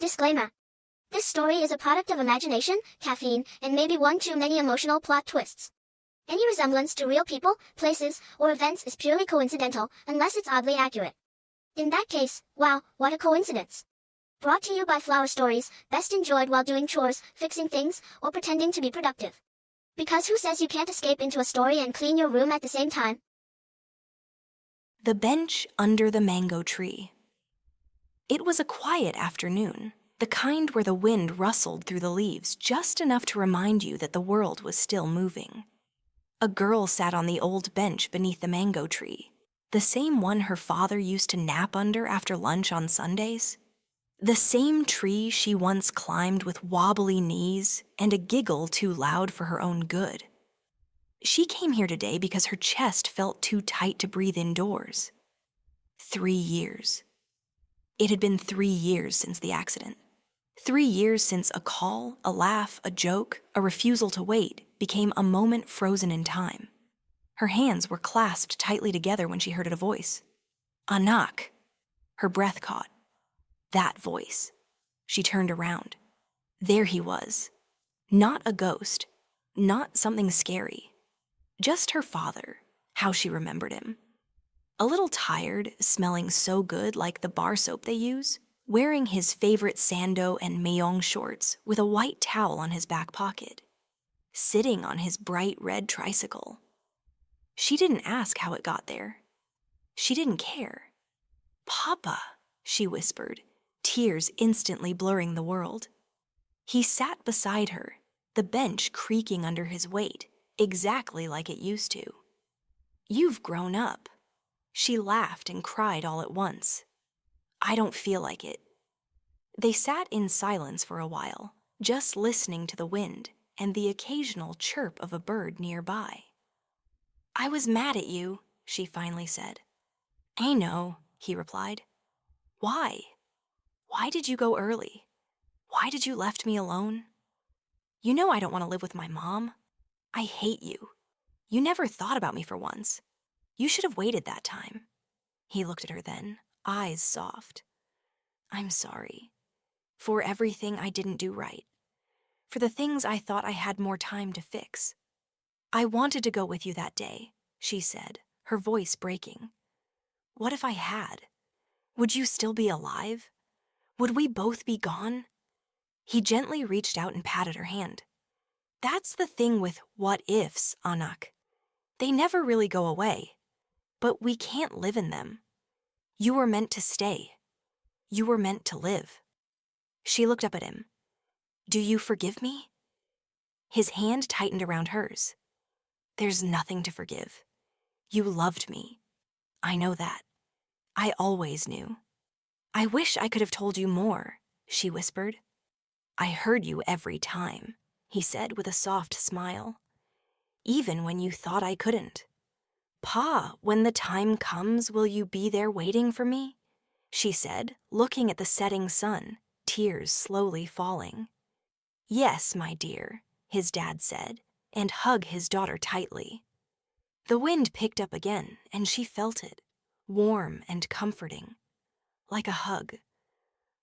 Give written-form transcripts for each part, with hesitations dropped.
Disclaimer. This story is a product of imagination, caffeine, and maybe one too many emotional plot twists. Any resemblance to real people, places, or events is purely coincidental, unless it's oddly accurate. In that case, wow, what a coincidence. Brought to you by Flower Stories, best enjoyed while doing chores, fixing things, or pretending to be productive. Because who says you can't escape into a story and clean your room at the same time? The bench under the mango tree. It was a quiet afternoon, the kind where the wind rustled through the leaves just enough to remind you that the world was still moving. A girl sat on the old bench beneath the mango tree, the same one her father used to nap under after lunch on Sundays. The same tree she once climbed with wobbly knees and a giggle too loud for her own good. She came here today because her chest felt too tight to breathe indoors. 3 years. It had been 3 years since the accident. 3 years since a call, a laugh, a joke, a refusal to wait became a moment frozen in time. Her hands were clasped tightly together when she heard a voice. A knock. Her breath caught. That voice. She turned around. There he was. Not a ghost. Not something scary. Just her father, how she remembered him. A little tired, smelling so good like the bar soap they use, wearing his favorite Sando and Mayong shorts with a white towel on his back pocket, sitting on his bright red tricycle. She didn't ask how it got there. She didn't care. "Papa," she whispered, tears instantly blurring the world. He sat beside her, the bench creaking under his weight, exactly like it used to. "You've grown up." She laughed and cried all at once. "I don't feel like it." They sat in silence for a while, just listening to the wind and the occasional chirp of a bird nearby. "I was mad at you," she finally said. "I know," he replied. "Why? Why did you go early? Why did you left me alone? You know I don't want to live with my mom. I hate you. You never thought about me for once. You should have waited that time." He looked at her then, eyes soft. "I'm sorry. For everything I didn't do right. For the things I thought I had more time to fix. I wanted to go with you that day," she said, her voice breaking. "What if I had? Would you still be alive? Would we both be gone?" He gently reached out and patted her hand. "That's the thing with what ifs, Anak. They never really go away. But we can't live in them. You were meant to stay. You were meant to live." She looked up at him. "Do you forgive me?" His hand tightened around hers. "There's nothing to forgive. You loved me. I know that. I always knew. I wish I could have told you more," she whispered. "I heard you every time," he said with a soft smile. "Even when you thought I couldn't. Pa, when the time comes, will you be there waiting for me?" she said, looking at the setting sun, tears slowly falling. "Yes, my dear," his dad said, and hugged his daughter tightly. The wind picked up again, and she felt it, warm and comforting, like a hug,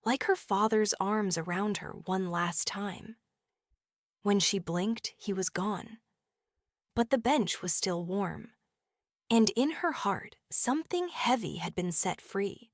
like her father's arms around her one last time. When she blinked, he was gone. But the bench was still warm. And in her heart, something heavy had been set free.